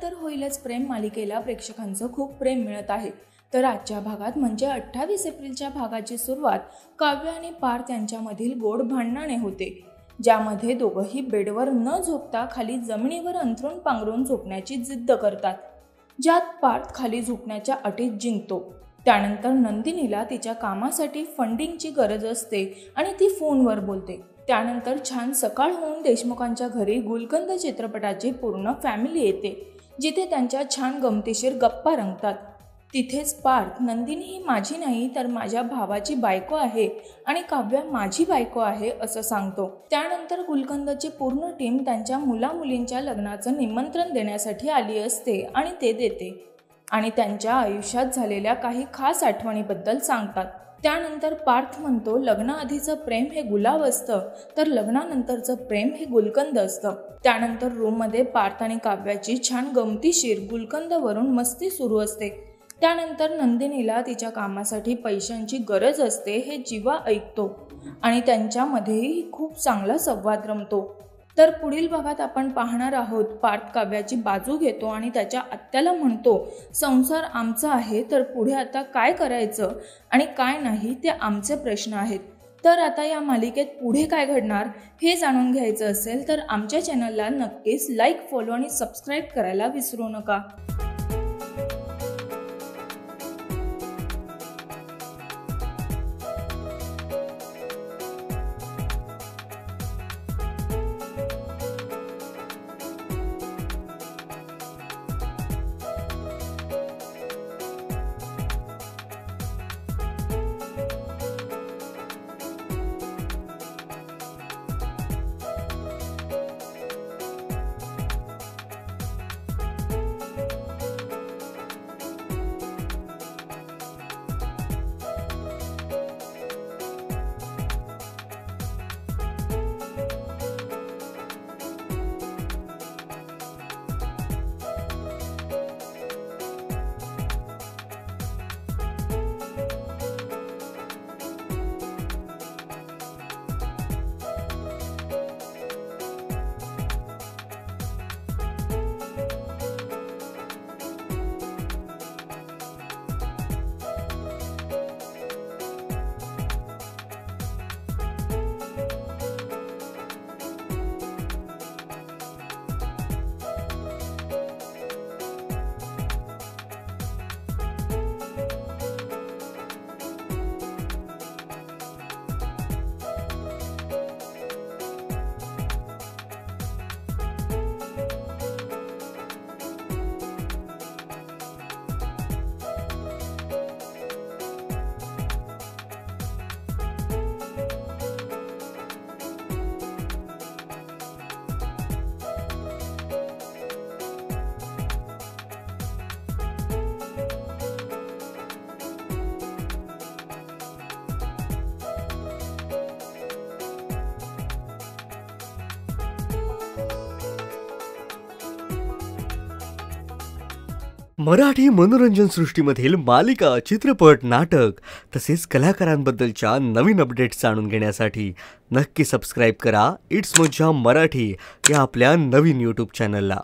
तर होईलच प्रेम मालिकेला प्रेक्षकांचं खूप प्रेम मिळत आहे। तर आजच्या भागात म्हणजे 28 एप्रिलच्या भागाची सुरुवात काव्य आणि पार्थ यांच्यामधील गोड भांडणाने होते, ज्यामध्ये दोघंही बेडवर न झोपता खाली जमिनीवर अंथरूण पांघरून झोपण्याची जिद्द करतात, ज्यात पार्थ खाली झोपण्याच्या अटीत जिंकतो। त्यानंतर नंदिनीला तिच्या कामासाठी फंडिंगची गरज असते आणि ती फोनवर बोलते। त्यानंतर छान सकाळ होऊन देशमुखांच्या घरी गुलकंद चित्रपटाची पूर्ण फॅमिली येते, जिथे त्यांच्या छान गमतीशीर गप्पा रंगतात। तिथेच पार्थ नंदिनी ही माझी नाही तर माझ्या भावाची बायको आहे आणि काव्य माझी बायको आहे असं सांगतो। त्यानंतर गुलकंदची पूर्ण टीम त्यांच्या मुलामुलींच्या लग्नाचं निमंत्रण देण्यासाठी आली असते आणि ते देते आणि त्यांच्या आयुष्यात झालेल्या काही खास आठवणीबद्दल सांगतात। त्यानंतर पार्थ म्हणतो, लग्नाआधीचं प्रेम हे गुलाब असतं तर लग्नानंतरचं प्रेम हे गुलकंद असतं। त्यानंतर रूममध्ये पार्थ आणि काव्याची छान गमतीशीर गुलकंदवरून मस्ती सुरू असते। त्यानंतर नंदिनीला तिच्या कामासाठी पैशांची गरज असते हे जीवा ऐकतो आणि त्यांच्यामध्येही खूप चांगला संवाद रमतो। तर पुढील भागात आपण पाहणार आहोत पार्थ काव्याची बाजू घेतो आणि त्याच्या आत्याला म्हणतो, संसार आमचा आहे तर पुढे आता काय करायचं आणि काय नाही ते आमचे प्रश्न आहेत। तर आता या मालिकेत पुढे काय घडणार हे जाणून घ्यायचं असेल तर आमच्या चॅनलला नक्कीच लाईक, फॉलो आणि सबस्क्राईब करायला विसरू नका। मराठी मनोरंजन सृष्टीमधील मालिका, चित्रपट, नाटक तसेच कलाकारांबद्दलच्या नवीन अपडेट्स जाणून घेण्यासाठी नक्की सबस्क्राईब करा इट्स मज्जा मराठी या आपल्या नवीन यूट्यूब चॅनलला।